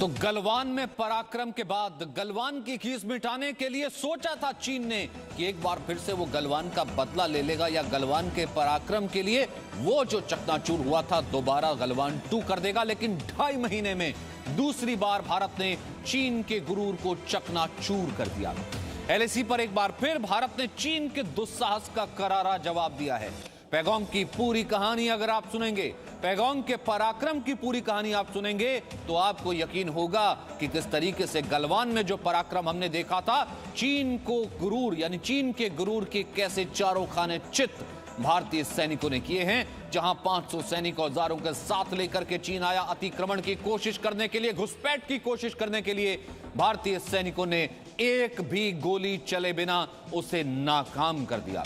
तो गलवान में पराक्रम के बाद गलवान की खीस मिटाने के लिए सोचा था चीन ने कि एक बार फिर से वो गलवान का बदला ले लेगा या गलवान के पराक्रम के लिए वो जो चकनाचूर हुआ था दोबारा गलवान 2 कर देगा। लेकिन 2.5 महीने में दूसरी बार भारत ने चीन के गुरूर को चकनाचूर कर दिया। एलएसी पर एक बार फिर भारत ने चीन के दुस्साहस का करारा जवाब दिया है। पैगोंग की पूरी कहानी अगर आप सुनेंगे, पैगोंग के पराक्रम की पूरी कहानी आप सुनेंगे तो आपको यकीन होगा कि किस तरीके से गलवान में जो पराक्रम हमने देखा था, चीन को गुरूर यानी चीन के गुरूर के कैसे चारों खाने चित भारतीय सैनिकों ने किए हैं। जहां 500 सैनिक औजारों के साथ लेकर के चीन आया अतिक्रमण की कोशिश करने के लिए, घुसपैठ की कोशिश करने के लिए, भारतीय सैनिकों ने एक भी गोली चले बिना उसे नाकाम कर दिया।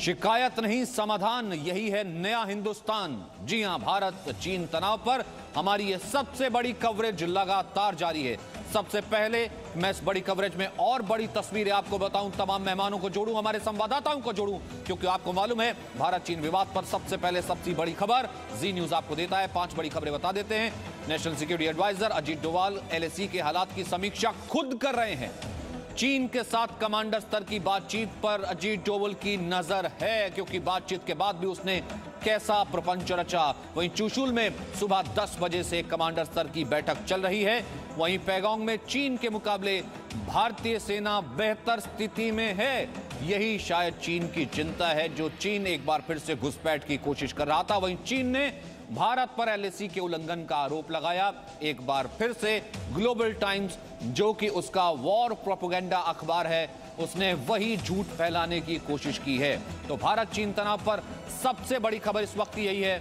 शिकायत नहीं समाधान, यही है नया हिंदुस्तान। जी हां, भारत चीन तनाव पर हमारी ये सबसे बड़ी कवरेज लगातार जारी है। सबसे पहले मैं इस बड़ी कवरेज में और बड़ी तस्वीरें आपको बताऊं, तमाम मेहमानों को जोड़ूं, हमारे संवाददाताओं को जोड़ूं, क्योंकि आपको मालूम है भारत चीन विवाद पर सबसे पहले सबसे बड़ी खबर जी न्यूज आपको देता है। 5 बड़ी खबरें बता देते हैं। National security adviser Ajit Doval LAC के हालात की समीक्षा खुद कर रहे हैं। चीन के साथ कमांडर स्तर की बातचीत पर अजीत डोवाल की नजर है, क्योंकि बातचीत के बाद भी उसने कैसा प्रपंच रचा। वहीं चुशुल में सुबह 10 बजे से कमांडर स्तर की बैठक चल रही है। वहीं पैगोंग में चीन के मुकाबले भारतीय सेना बेहतर स्थिति में है। यही शायद चीन की चिंता है, जो चीन एक बार फिर से घुसपैठ की कोशिश कर रहा था। वहीं चीन ने भारत पर एलएसी के उल्लंघन का आरोप लगाया। एक बार फिर से ग्लोबल टाइम्स, जो कि उसका वॉर प्रोपेगेंडा अखबार है, उसने वही झूठ फैलाने की कोशिश की है। तो भारत चीन तनाव पर सबसे बड़ी खबर इस वक्त यही है।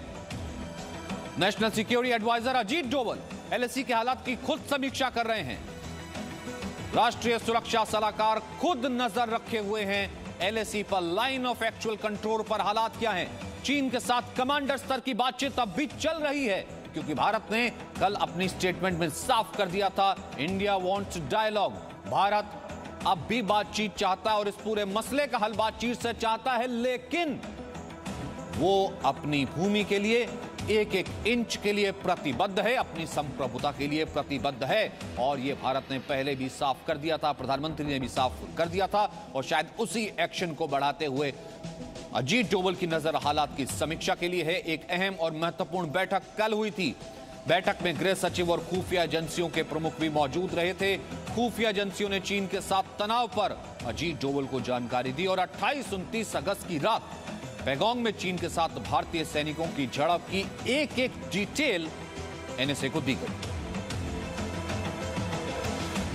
National security adviser Ajit Doval LAC के हालात की खुद समीक्षा कर रहे हैं। राष्ट्रीय सुरक्षा सलाहकार खुद नजर रखे हुए हैं एलएसी पर। लाइन ऑफ एक्चुअल कंट्रोल पर हालात क्या हैं? चीन के साथ कमांडर स्तर की बातचीत अब भी चल रही है, क्योंकि भारत ने कल अपनी स्टेटमेंट में साफ कर दिया था, इंडिया वांट्स डायलॉग। भारत अब भी बातचीत चाहता है और इस पूरे मसले का हल बातचीत से चाहता है, लेकिन वो अपनी भूमि के लिए एक एक इंच के लिए प्रतिबद्ध है, अपनी संप्रभुता के लिए प्रतिबद्ध है। और ये भारत ने पहले भी साफ कर दिया था, प्रधानमंत्री ने भी साफ कर दिया था, और शायद उसी एक्शन को बढ़ाते हुए अजीत डोवाल की नजर हालात की समीक्षा के लिए है। एक अहम और महत्वपूर्ण बैठक कल हुई थी। बैठक में गृह सचिव और खुफिया एजेंसियों के प्रमुख भी मौजूद रहे थे। खुफिया एजेंसियों ने चीन के साथ तनाव पर अजीत डोवाल को जानकारी दी और 28-29 अगस्त की रात पैगोंग में चीन के साथ भारतीय सैनिकों की झड़प की एक-एक डिटेल एनएसए को दी गई।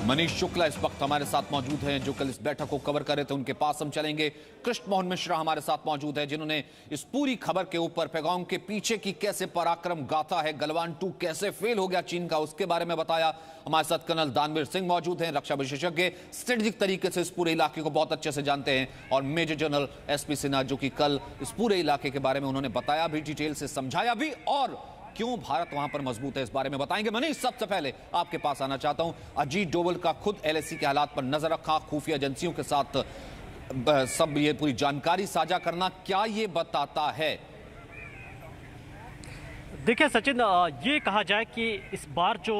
मनीष शुक्ला इस वक्त हमारे साथ मौजूद हैं, जो कल इस बैठक को कवर कर रहे थे। उनके पास हम चलेंगे। कृष्ण मोहन मिश्रा हमारे साथ मौजूद है, जिन्होंने इस पूरी खबर के ऊपर पैगोंग के पीछे की कैसे पराक्रम गाथा है, गलवान 2 कैसे फेल हो गया चीन का, उसके बारे में बताया। हमारे साथ कर्नल दानवीर सिंह मौजूद हैं, रक्षा विशेषज्ञ, स्ट्रेटेजिक तरीके से इस पूरे इलाके को बहुत अच्छे से जानते हैं, और मेजर जनरल एसपी सिन्हा, जो कि कल इस पूरे इलाके के बारे में उन्होंने बताया भी, डिटेल से समझाया भी, और क्यों भारत वहां पर मजबूत है इस बारे में बताएंगे। मनीष, सबसे पहले आपके पास आना चाहता हूं। अजीत डोवाल का खुद एलएसी के हालात पर नजर रखा, खुफिया एजेंसियों के साथ सब ये पूरी जानकारी साझा करना, क्या ये बताता है? देखिए सचिन, ये कहा जाए कि इस बार जो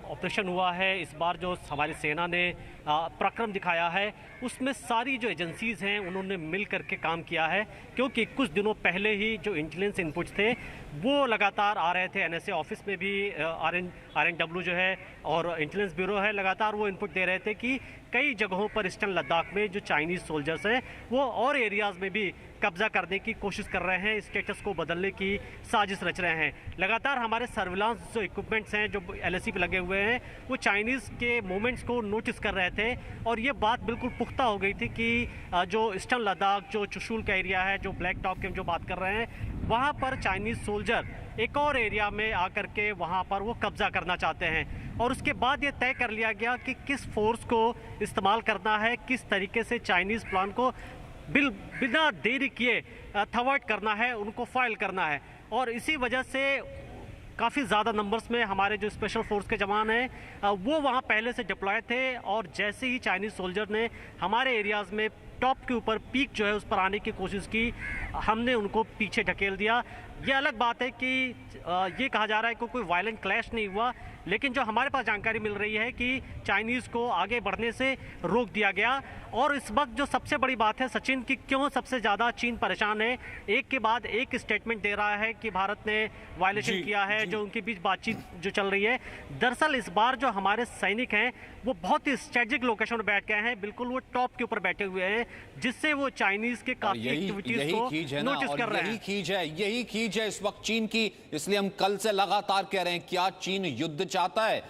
ऑपरेशन हुआ है, इस बार जो हमारी सेना ने पराक्रम दिखाया है, उसमें सारी जो एजेंसीज़ हैं उन्होंने मिल करके काम किया है। क्योंकि कुछ दिनों पहले ही जो इंटेलिजेंस इनपुट्स थे वो लगातार आ रहे थे। एनएसए ऑफिस में भी आरएनडब्ल्यू जो है और इंटेलिजेंस ब्यूरो है, लगातार वो इनपुट दे रहे थे कि कई जगहों पर ईस्टर्न लद्दाख में जो चाइनीज़ सोल्जर्स हैं वो और एरियाज़ में भी कब्जा करने की कोशिश कर रहे हैं, स्टेटस को बदलने की साजिश रच रहे हैं। लगातार हमारे सर्विलांस जो इक्विपमेंट्स हैं जो एलएसी पे लगे हुए हैं, वो चाइनीज़ के मूवमेंट्स को नोटिस कर रहे थे, और ये बात बिल्कुल पुख्ता हो गई थी कि जो ईस्टर्न लद्दाख, जो चुशुल का एरिया है, जो ब्लैक टॉप की हम जो बात कर रहे हैं, वहाँ पर चाइनीज़ सोल्जर एक और एरिया में आकर के वहाँ पर वो कब्जा करना चाहते हैं। और उसके बाद ये तय कर लिया गया कि किस फोर्स को इस्तेमाल करना है, किस तरीके से चाइनीज़ प्लान को बिना देरी किए थवर्ट करना है, उनको फाइल करना है। और इसी वजह से काफ़ी ज़्यादा नंबर्स में हमारे जो स्पेशल फोर्स के जवान हैं वो वहाँ पहले से डिप्लॉय थे, और जैसे ही चाइनीज़ सोल्जर ने हमारे एरियाज़ में टॉप के ऊपर पीक जो है उस पर आने की कोशिश की, हमने उनको पीछे ढकेल दिया। ये अलग बात है कि ये कहा जा रहा है कि कोई वायलेंट क्लैश नहीं हुआ, लेकिन जो हमारे पास जानकारी मिल रही है कि चाइनीज़ को आगे बढ़ने से रोक दिया गया। और इस वक्त जो सबसे बड़ी बात है सचिन, कि क्यों सबसे ज़्यादा चीन परेशान है, एक के बाद एक स्टेटमेंट दे रहा है कि भारत ने वायलेशन किया है, जो उनके बीच बातचीत जो चल रही है। दरअसल इस बार जो हमारे सैनिक हैं वो बहुत ही स्ट्रेटेजिक लोकेशन पर बैठ गए हैं, बिल्कुल वो टॉप के ऊपर बैठे हुए हैं, जिससे वो चाइनीज़ के काफ़ी एक्टिविटीज़ को नोटिस कर रहे हैं। यही खींच है इस वक्त चीन की, इसलिए हम कल से लगातार कह रहे हैं क्या चीन युद्ध चाहता है।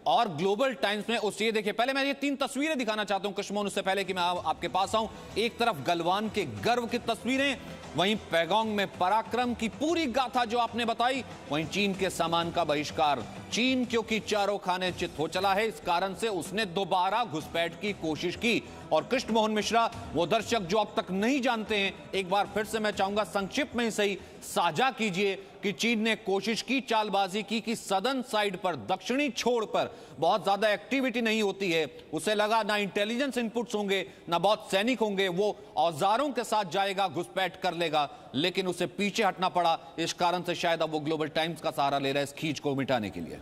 और ग्लोबल टाइम्स में उस ये देखिए, पहले मैं ये 3 तस्वीरें दिखाना चाहता हूं कशमोन, उससे पहले कि मैं आपके पास आऊं। एक तरफ गलवान के गर्व की तस्वीरें, वहीं पैगोंग में पराक्रम की पूरी गाथा जो आपने बताई, वहीं चीन के सामान का बहिष्कार। चीन क्योंकि चारों खाने चित हो चला है, इस कारण से उसने दोबारा घुसपैठ की कोशिश की। और कृष्ण मोहन मिश्रा, वो दर्शक जो अब तक नहीं जानते हैं, एक बार फिर से मैं चाहूंगा संक्षिप्त में ही सही साझा कीजिए कि चीन ने कोशिश की, चालबाजी की कि सदर्न साइड पर, दक्षिणी छोर पर बहुत ज्यादा एक्टिविटी नहीं होती है। उसे लगा ना इंटेलिजेंस इनपुट्स होंगे, ना बहुत सैनिक होंगे, वो औजारों के साथ जाएगा, घुसपैठ कर लेगा, लेकिन उसे पीछे हटना पड़ा। इस कारण से शायद अब वो ग्लोबल टाइम्स का सहारा ले रहा है इस खींच को मिटाने के लिए।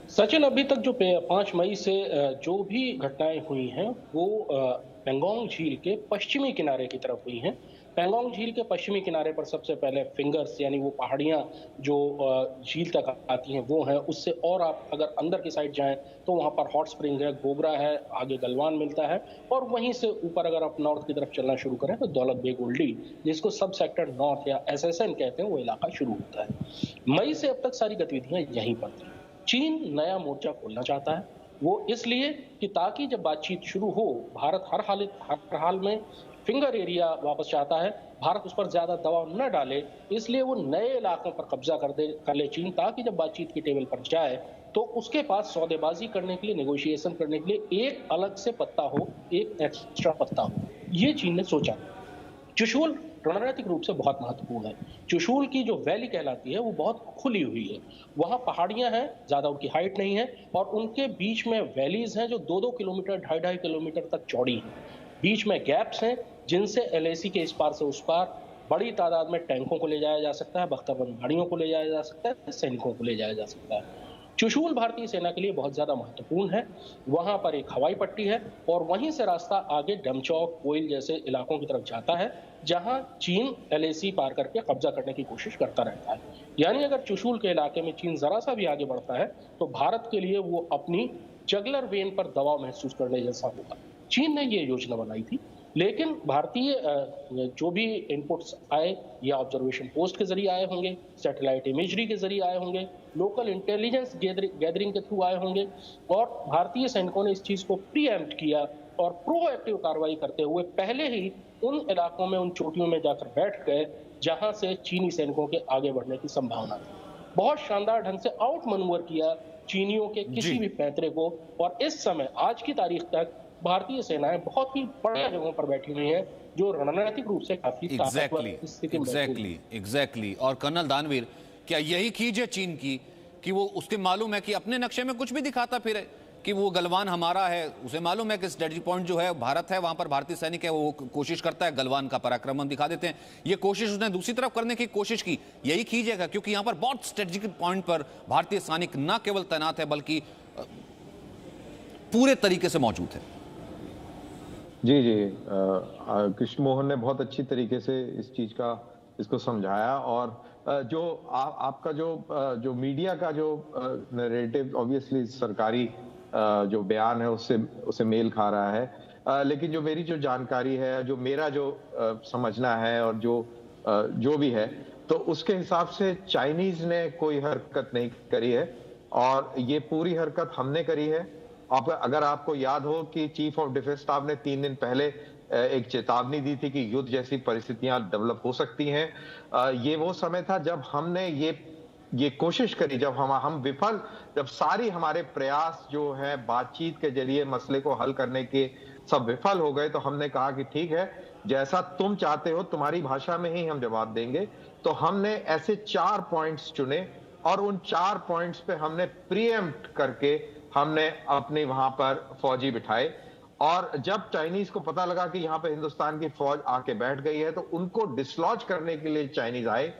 सचिन, अभी तक जो 5 मई से जो भी घटनाएं हुई हैं वो पेंगोंग झील के पश्चिमी किनारे की तरफ हुई हैं। पेंगोंग झील के पश्चिमी किनारे पर सबसे पहले फिंगर्स यानी वो पहाड़ियां जो झील तक आती हैं वो हैं। उससे और आप अगर अंदर की साइड जाएं तो वहां पर हॉट स्प्रिंग है, गोगरा है, आगे गलवान मिलता है, और वहीं से ऊपर अगर आप नॉर्थ की तरफ चलना शुरू करें तो दौलत बेग ओल्डी, जिसको सब सेक्टर नॉर्थ या SSN कहते हैं, वो इलाका शुरू होता है। मई से अब तक सारी गतिविधियां यहीं पर थी। चीन नया मोर्चा खोलना चाहता है, वो इसलिए कि ताकि जब बातचीत शुरू हो, भारत हर हाल में फिंगर एरिया वापस चाहता है, भारत उस पर ज्यादा दबाव न डाले, इसलिए वो नए इलाकों पर कब्जा कर ले चीन, ताकि जब बातचीत की टेबल पर जाए तो उसके पास सौदेबाजी करने के लिए, नेगोशिएशन करने के लिए एक अलग से पत्ता हो, एक एक्स्ट्रा पत्ता हो। ये चीन ने सोचा। चुशूल रणनीतिक रूप से बहुत महत्वपूर्ण है। चुशूल की जो वैली कहलाती है वो बहुत खुली हुई है, वहां पहाड़ियां हैं, ज्यादा उनकी हाइट नहीं है, और उनके बीच में वैलीज हैं जो 2-2 किलोमीटर, 2.5 किलोमीटर तक चौड़ी हैं। बीच में गैप्स हैं जिनसे LAC के इस पार से उस पार बड़ी तादाद में टैंकों को ले जाया जा सकता है, बख्तरबंद गाड़ियों को ले जाया जा सकता है, सैनिकों को ले जाया जा सकता है। चुशूल भारतीय सेना के लिए बहुत ज्यादा महत्वपूर्ण है। वहां पर एक हवाई पट्टी है और वहीं से रास्ता आगे डमचौक, कोयल जैसे इलाकों की तरफ जाता है, जहां चीन LAC पार करके कब्जा करने की कोशिश करता रहता है। यानी अगर चुशूल के इलाके में चीन जरा सा भी आगे बढ़ता है तो भारत के लिए वो अपनी जगलर वेन पर दबाव महसूस करने जैसा होगा। चीन ने ये योजना बनाई थी, लेकिन भारतीय जो भी इनपुट्स आए, या ऑब्जर्वेशन पोस्ट के जरिए आए होंगे, सैटेलाइट इमेजरी के जरिए आए होंगे, लोकल इंटेलिजेंस गैदरिंग के थ्रू आए होंगे, और भारतीय सैनिकों ने इस चीज को प्रीएम्प्ट किया और प्रोएक्टिव कार्रवाई करते हुए पहले ही उन इलाकों में, उन चोटियों में जाकर बैठ गए जहां से चीनी सैनिकों के आगे बढ़ने की संभावना थी। बहुत शानदार ढंग से आउट मनूवर किया चीनियों के किसी भी पैंतरे को, और इस समय आज की तारीख तक भारतीय सेनाएं बहुत ही बड़ी जगहों पर बैठी हुई हैं जो रणनीतिक रूप से काफी ताकतवर स्थिति में एग्जैक्टली। और कर्नल दानवीर, क्या यही खींच है चीन की कि वो, उसके मालूम है कि अपने नक्शे में कुछ भी दिखाता फिर कि वो गलवान हमारा है, उसे मालूम है कि स्ट्रेटजी पॉइंट जो है भारत है, वहां पर भारतीय सैनिक है, वो कोशिश करता है गलवान का पराक्रम हम दिखा देते हैं। ये कोशिश उसने दूसरी तरफ करने की कोशिश की, यही खींचेगा क्योंकि यहां पर बहुत स्ट्रेटेजिक पॉइंट पर भारतीय सैनिक न केवल तैनात है बल्कि पूरे तरीके से मौजूद है। जी जी, कृष्ण मोहन ने बहुत अच्छी तरीके से इस चीज का इसको समझाया। और जो आपका जो मीडिया का जो नैरेटिव, ऑब्वियसली सरकारी जो बयान है उससे मेल खा रहा है, लेकिन जो मेरी जो जानकारी है, जो मेरा जो समझना है और जो भी है, तो उसके हिसाब से चाइनीज ने कोई हरकत नहीं करी है, और ये पूरी हरकत हमने करी है। अगर आपको याद हो कि चीफ ऑफ डिफेंस स्टाफ ने 3 दिन पहले एक चेतावनी दी थी कि युद्ध जैसी परिस्थितियां डेवलप हो सकती हैं। ये वो समय था जब हमने ये कोशिश करी, जब हम विफल, जब सारी हमारे प्रयास जो है बातचीत के जरिए मसले को हल करने के सब विफल हो गए, तो हमने कहा कि ठीक है, जैसा तुम चाहते हो तुम्हारी भाषा में ही हम जवाब देंगे। तो हमने ऐसे 4 पॉइंट्स चुने और उन 4 पॉइंट्स पे हमने प्रीएम्प्ट करके हमने अपने वहां पर फौजी बिठाए। और जब चाइनीज को पता लगा कि यहाँ पे हिंदुस्तान की फौज आके बैठ गई है, तो उनको डिसलॉज करने के लिए चाइनीज आए।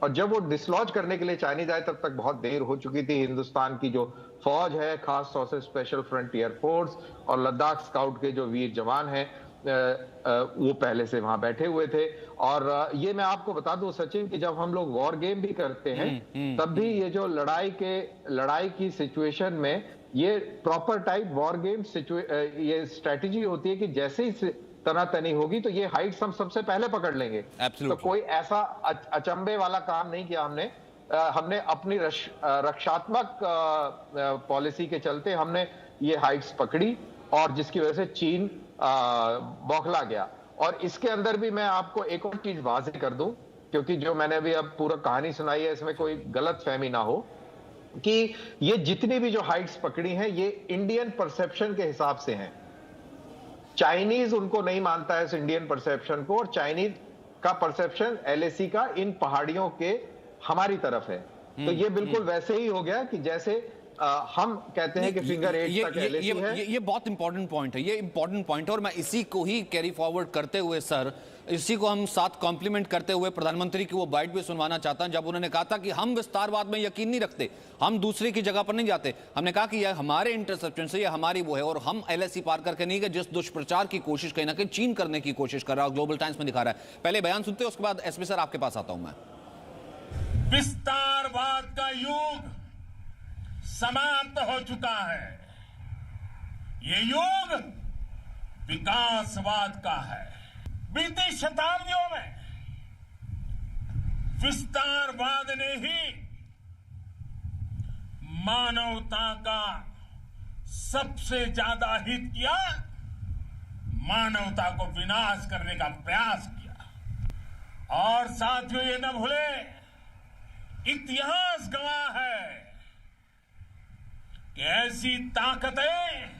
और जब वो डिसलॉज करने के लिए चाइनीज आए तब तक बहुत देर हो चुकी थी। हिंदुस्तान की जो फौज है, खास तौर से स्पेशल फ्रंटियर फोर्स और लद्दाख स्काउट के जो वीर जवान हैं, वो पहले से वहां बैठे हुए थे। और ये मैं आपको बता दूं सचिन कि जब हम लोग वॉर गेम भी करते हैं तब भी ये जो लड़ाई की सिचुएशन में ये प्रॉपर टाइप वॉर गेम ये स्ट्रेटेजी होती है कि जैसे ही तनातनी होगी तो ये हाइट्स हम सबसे पहले पकड़ लेंगे। तो कोई ऐसा अचंभे वाला काम नहीं किया हमने। हमने अपनी रक्षात्मक पॉलिसी के चलते हमने ये हाइट्स पकड़ी और जिसकी वजह से चीन बौखला गया। और इसके अंदर भी मैं आपको एक और चीज वाज़ेह कर दूं, क्योंकि जो मैंने अभी अब पूरा कहानी सुनाई है इसमें कोई गलत फहमी ना हो, कि ये जितनी भी जो हाइट्स पकड़ी हैं ये इंडियन परसेप्शन के हिसाब से हैं। चाइनीज उनको नहीं मानता है इस इंडियन परसेप्शन को, और चाइनीज का परसेप्शन LAC का इन पहाड़ियों के हमारी तरफ है। तो ये बिल्कुल वैसे ही हो गया कि जैसे हम कहते हैं कि फिंगर 8 तक LAC है। ये बहुत इंपॉर्टेंट पॉइंट है, ये इंपॉर्टेंट पॉइंट है, और मैं इसी को ही कैरी फॉरवर्ड करते हुए सर, इसी को हम साथ कॉम्प्लीमेंट करते हुए प्रधानमंत्री की वो बाइट भी सुनवाना चाहता हूं जब उन्होंने कहा था कि हम विस्तारवाद में यकीन नहीं रखते, हम दूसरे की जगह पर नहीं जाते। हमने कहा कि यह हमारे इंटरसेप्शन से, यह हमारी वो है, और हम LAC पार करके नहीं गए। जिस दुष्प्रचार की कोशिश कहीं ना कहीं चीन करने की कोशिश कर रहा है, ग्लोबल टाइम्स में दिखा रहा है। पहले बयान सुनते हैं, उसके बाद SP सर आपके पास आता हूं मैं। विस्तारवाद का युग समाप्त हो चुका है। ये युग विकासवाद का है। बीती शताब्दियों में विस्तारवाद ने ही मानवता का सबसे ज्यादा हित किया, मानवता को विनाश करने का प्रयास किया। और साथियों, ये न भूले, इतिहास गवाह है कि ऐसी ताकतें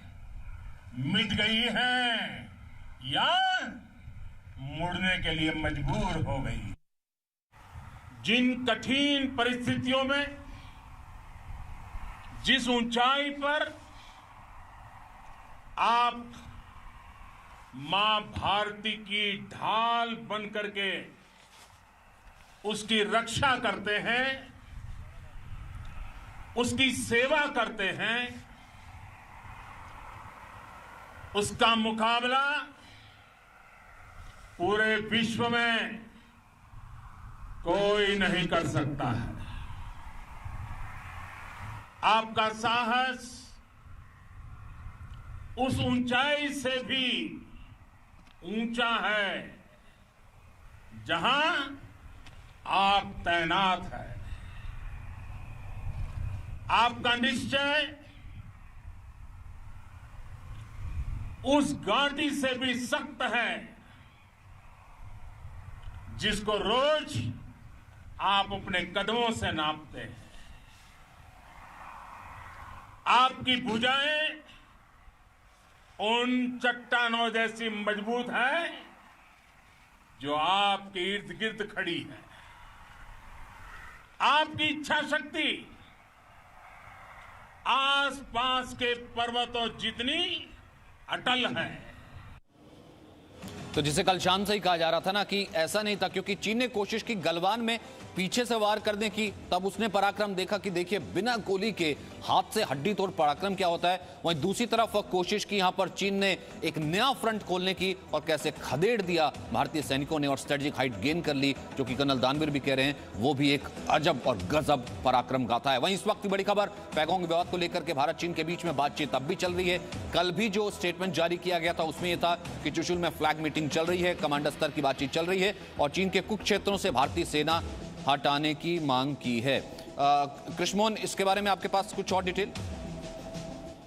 मिट गई हैं या मुड़ने के लिए मजबूर हो गई। जिन कठिन परिस्थितियों में, जिस ऊंचाई पर आप मां भारती की ढाल बन करके उसकी रक्षा करते हैं, उसकी सेवा करते हैं, उसका मुकाबला पूरे विश्व में कोई नहीं कर सकता है। आपका साहस उस ऊंचाई से भी ऊंचा है जहां आप तैनात हैं। आपका निश्चय उस घाटी से भी सख्त है जिसको रोज आप अपने कदमों से नापते हैं। आपकी भुजाएं उन चट्टानों जैसी मजबूत है जो आपके इर्द गिर्द खड़ी है। आपकी इच्छा शक्ति आसपास के पर्वतों जितनी अटल है। तो जिसे कल शाम से ही कहा जा रहा था ना कि ऐसा नहीं था, क्योंकि चीन ने कोशिश की गलवान में पीछे से वार करने की, तब उसने पराक्रम देखा कि देखिए बिना गोली के हाथ से हड्डी तोड़ पराक्रम क्या होता है। वहीं दूसरी तरफ कोशिश की यहां पर चीन ने एक नया फ्रंट खोलने की, और कैसे खदेड़ दिया भारतीय सैनिकों ने और स्ट्रेटेजिक हाइट गेन कर ली, जो कि कर्नल दानवीर भी कह रहे हैं वो भी एक अजब और गजब पराक्रम गाथा है। वहीं इस वक्त की बड़ी खबर, पैगोंग विवाद को लेकर के भारत चीन के बीच में बातचीत अब भी चल रही है। कल भी जो स्टेटमेंट जारी किया गया था उसमें यह था कि चुशुल में फ्लैग मीटिंग चल रही है, कमांडर स्तर की बातचीत चल रही है, और चीन के कुछ क्षेत्रों से भारतीय सेना हटाने की मांग की है। कृष्णमोहन, इसके बारे में आपके पास कुछ और डिटेल?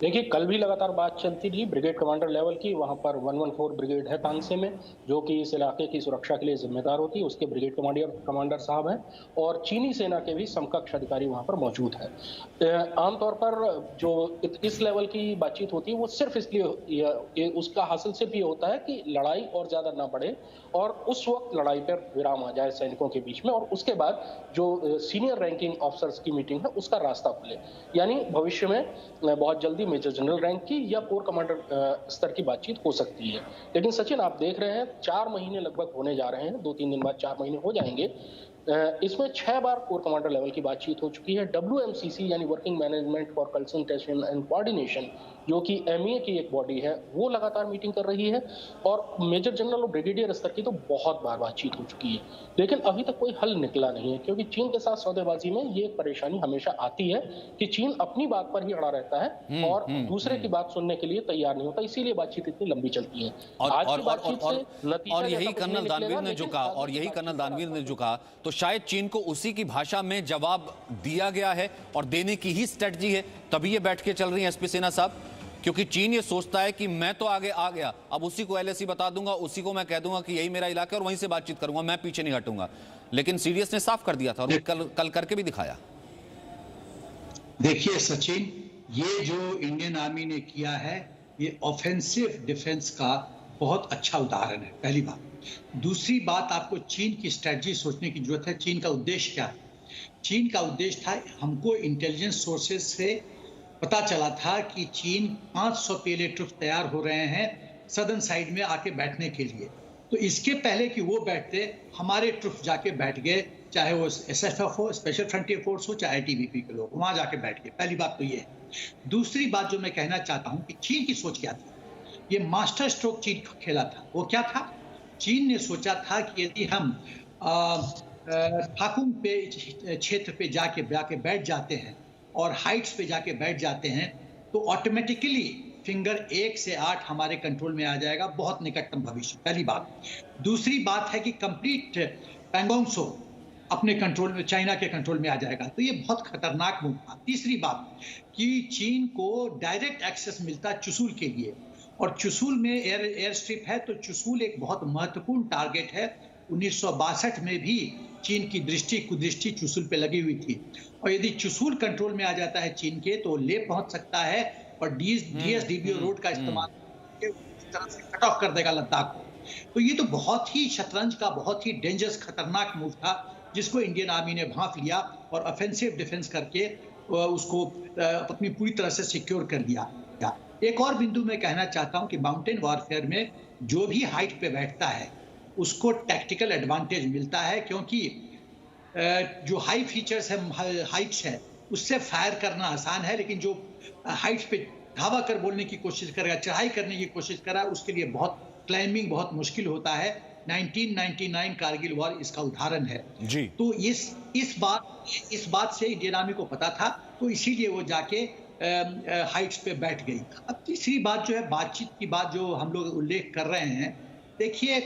देखिए, कल भी लगातार बात चलती रही ब्रिगेड कमांडर लेवल की। वहां पर 114 ब्रिगेड है तानसे में, जो कि इस इलाके की सुरक्षा के लिए जिम्मेदार होती है। उसके ब्रिगेड कमांडर साहब हैं, और चीनी सेना के भी समकक्ष अधिकारी वहां पर मौजूद है। आमतौर पर जो इस लेवल की बातचीत होती है वो सिर्फ इसलिए उसका हासिल सिर्फ ये होता है कि लड़ाई और ज्यादा ना बढ़े और उस वक्त लड़ाई पर विराम आ जाए सैनिकों के बीच में, और उसके बाद जो सीनियर रैंकिंग ऑफिसर्स की मीटिंग है उसका रास्ता खुले। यानी भविष्य में बहुत जल्दी मेजर जनरल रैंक की या कोर कमांडर स्तर की बातचीत हो सकती है। लेकिन सचिन, आप देख रहे हैं 4 महीने लगभग होने जा रहे हैं, 2-3 दिन बाद 4 महीने हो जाएंगे। इसमें 6 बार कोर कमांडर लेवल की बातचीत हो चुकी है। WMCC यानी working management for consultation and coordination, जो कि MEA की एक बॉडी है, वो लगातार मीटिंग कर रही है। और मेजर जनरल और ब्रिगेडियर स्तर की तो बहुत बार बातचीत हो चुकी है, लेकिन अभी तक कोई हल निकला नहीं है, क्योंकि चीन के साथ सौदेबाजी में ये एक परेशानी हमेशा आती है कि चीन अपनी बात पर ही अड़ा रहता है और दूसरे की बात सुनने के लिए तैयार नहीं होता, इसीलिए बातचीत इतनी लंबी चलती है। आज की बातचीत से नतीजा और यही जैसा कुछ कर्नल नहीं दानवीर निकलेगा, ने जो लेकिन कहा, और यही कर्नल दानवीर ने जो कहा, तो शायद चीन को उसी की भाषा में जवाब दिया गया है और देने की ही स्ट्रेटजी है, तभी ये बैठ के चल रही है एसपी सेना साहब। क्योंकि चीन ये सोचता है कि मैं तो आगे आ गया, अब उसी को LAC बता दूंगा, उसी को मैं कह दूंगा कि यही मेरा इलाका है और वहीं से बातचीत करूंगा, मैं पीछे नहीं हटूंगा। लेकिन सीडीएस ने साफ कर दिया था और कल करके भी दिखाया। देखिए सचिन, ये जो इंडियन आर्मी ने किया है, ये ऑफेंसिव डिफेंस का बहुत अच्छा उदाहरण है, पहली बात। दूसरी बात, आपको चीन की स्ट्रेटजी सोचने की जरूरत है। चीन का उद्देश्य क्या है? चीन का उद्देश्य था, हमको इंटेलिजेंस सोर्सेज से पता चला था कि चीन 500 PLA ट्रुप तैयार हो रहे हैं सदर्न साइड में आके बैठने के लिए। तो इसके पहले कि वो बैठते, हमारे ट्रुप जाके बैठ गए, चाहे वो SFF हो, स्पेशल फ्रंटियर फोर्स हो, चाहे ITBP के लोग, वहां जाके बैठ गए। पहली बात तो ये है। दूसरी बात जो मैं कहना चाहता हूं कि चीन की सोच क्या थी, ये मास्टर स्ट्रोक चीन खेला था। वो क्या था? चीन ने सोचा था कि यदि हम थाकुम पे क्षेत्र पे जाके बैठ जाते हैं और हाइट्स पे जाके बैठ जाते हैं, तो ऑटोमेटिकली फिंगर 1 से 8 हमारे कंट्रोल में आ जाएगा बहुत निकटतम भविष्य। पहली बात। दूसरी बात है कि कंप्लीट पैंगोंग त्सो अपने कंट्रोल में, चाइना के कंट्रोल में आ जाएगा। तो ये बहुत खतरनाक मूव था। तीसरी बात कि चीन को डायरेक्ट एक्सेस मिलता चुशूल के लिए, और चुशूल में एयर स्ट्रिप है, तो चुशूल एक बहुत महत्वपूर्ण टारगेट है। 1962 में भी चीन की कुदृष्टि चुशूल पे लगी हुई थी, और यदि चुशूल कंट्रोल में आ जाता है चीन के, तो ले पहुंच सकता है और DSDBO रोड का इस्तेमाल करके इस तरह से कट ऑफ कर देगा लद्दाख को। तो ये तो बहुत ही शतरंज का बहुत ही डेंजरस खतरनाक मूव था, जिसको इंडियन आर्मी ने भांप लिया और ऑफेंसिव डिफेंस करके उसको अपनी पूरी तरह से सिक्योर कर लिया। एक और बिंदु मैं कहना चाहता हूं कि माउंटेन वॉरफेयर में जो भी हाइट पे बैठता है उसको टैक्टिकल एडवांटेज मिलता है, क्योंकि जो हाई फीचर्स है, हाइट्स है, उससे फायर करना आसान है, लेकिन जो हाइट्स पे धावा कर बोलने की कोशिश करेगा, चढ़ाई करने की कोशिश करा, उसके लिए बहुत क्लाइंबिंग बहुत मुश्किल होता है। 1999 कारगिल वॉर इसका उदाहरण है जी। तो इस बात से इंडियन आर्मी को पता था, तो इसीलिए वो जाके हाइट्स पे बैठ गई। अब तीसरी बात जो है, बातचीत की बात जो हम लोग उल्लेख कर रहे हैं, देखिए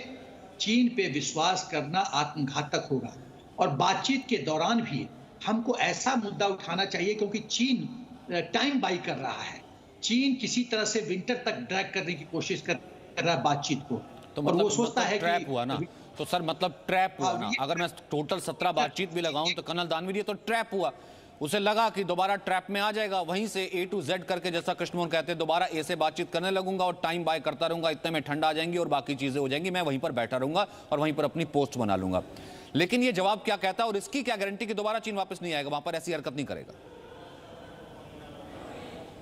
चीन पे विश्वास करना आत्मघातक होगा, और बातचीत के दौरान भी हमको ऐसा मुद्दा उठाना चाहिए, क्योंकि चीन टाइम बाई कर रहा है। चीन किसी तरह से विंटर तक ड्रैग करने की कोशिश कर रहा है बातचीत को, तो और वो सोचता है ट्रैप कि हुआ ना, तो सर मतलब ट्रैप हुआ ना। अगर मैं टोटल 17 बातचीत भी लगाऊं तो कर्नल दानवीर ये तो ट्रैप हुआ। उसे लगा कि दोबारा ट्रैप में आ जाएगा, वहीं से A to Z करके, जैसा कृष्णमोहन कहते हैं, दोबारा A से बातचीत करने लगूंगा और टाइम बाय करता रहूंगा, इतने में ठंडा आ जाएंगी और बाकी चीजें हो जाएंगी, मैं वहीं पर बैठा रहूंगा और वहीं पर अपनी पोस्ट बना लूंगा। लेकिन ये जवाब क्या कहता है और इसकी क्या गारंटी कि दोबारा चीन वापस नहीं आएगा, वहां पर ऐसी हरकत नहीं करेगा?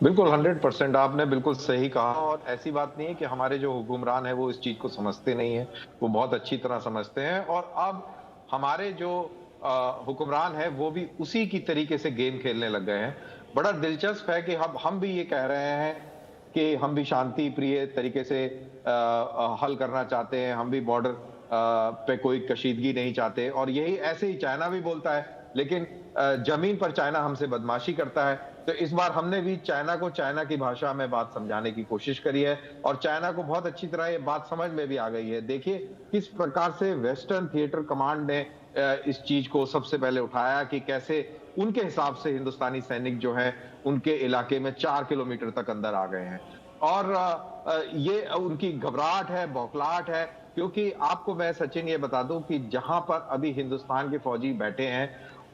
बिल्कुल 100% आपने बिल्कुल सही कहा। और ऐसी बात नहीं है कि हमारे जो हुक्मरान है वो इस चीज को समझते नहीं है, वो बहुत अच्छी तरह समझते हैं। और अब हमारे जो हुक्मरान है वो भी उसी की तरीके से गेम खेलने लग गए हैं। बड़ा दिलचस्प है कि हम भी ये कह रहे हैं कि हम भी शांति प्रिय तरीके से हल करना चाहते हैं, हम भी बॉर्डर पे कोई कशीदगी नहीं चाहते, और यही ऐसे ही चाइना भी बोलता है। लेकिन जमीन पर चाइना हमसे बदमाशी करता है। तो इस बार हमने भी चाइना को चाइना की भाषा में बात समझाने की कोशिश करी है, और चाइना को बहुत अच्छी तरह ये बात समझ में भी आ गई है। देखिए किस प्रकार से वेस्टर्न थिएटर कमांड ने इस चीज को सबसे पहले उठाया कि कैसे उनके हिसाब से हिंदुस्तानी सैनिक जो हैं उनके इलाके में 4 किलोमीटर तक अंदर आ गए हैं। और ये उनकी घबराहट है, बौखलाहट है, क्योंकि आपको मैं सचिन ये बता दूं कि जहां पर अभी हिंदुस्तान के फौजी बैठे हैं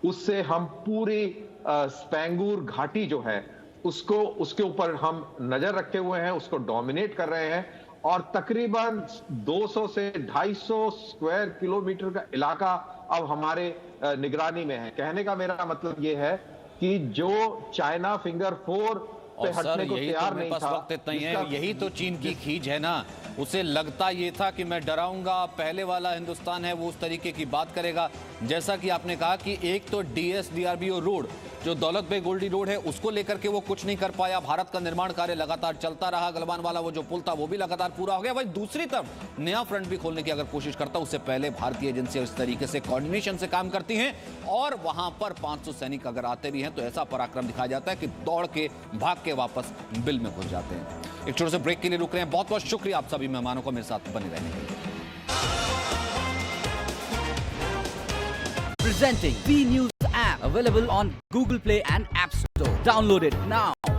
उससे हम पूरी स्पेंगूर घाटी जो है उसके ऊपर हम नजर रखे हुए हैं, उसको डोमिनेट कर रहे हैं, और तकरीबन 200 से 250 स्क्वायर किलोमीटर का इलाका अब हमारे निगरानी में है। कहने का मेरा मतलब ये है कि जो चाइना फिंगर 4 पे और सर हटने को यही तो तैयार मेरे नहीं पास था। वक्त इतना ही है, जिसका- यही तो चीन की खींच है ना। उसे लगता ये था कि मैं डराऊंगा, पहले वाला हिंदुस्तान है वो उस तरीके की बात करेगा। जैसा कि आपने कहा कि एक तो DSDRBO रोड जो दौलत बेग गोल्डी रोड है उसको लेकर के वो कुछ नहीं कर पाया। भारत का निर्माण कार्य लगातार चलता रहा, गलवान वाला वो जो पुल था वो भी लगातार पूरा हो गया। वही दूसरी तरफ नया फ्रंट भी खोलने की अगर कोशिश करता, उससे पहले भारतीय एजेंसियां इस तरीके से कोऑर्डिनेशन से काम करती हैं और वहां पर 500 सैनिक अगर आते भी हैं तो ऐसा पराक्रम दिखाया जाता है कि दौड़ के भाग के वापस बिल में घुस जाते हैं। एक छोटे से ब्रेक के लिए रुक रहे हैं। बहुत बहुत शुक्रिया आप सभी मेहमानों को मेरे साथ बने रहने के लिए। Presenting B News app available on Google Play and App Store. Download it now.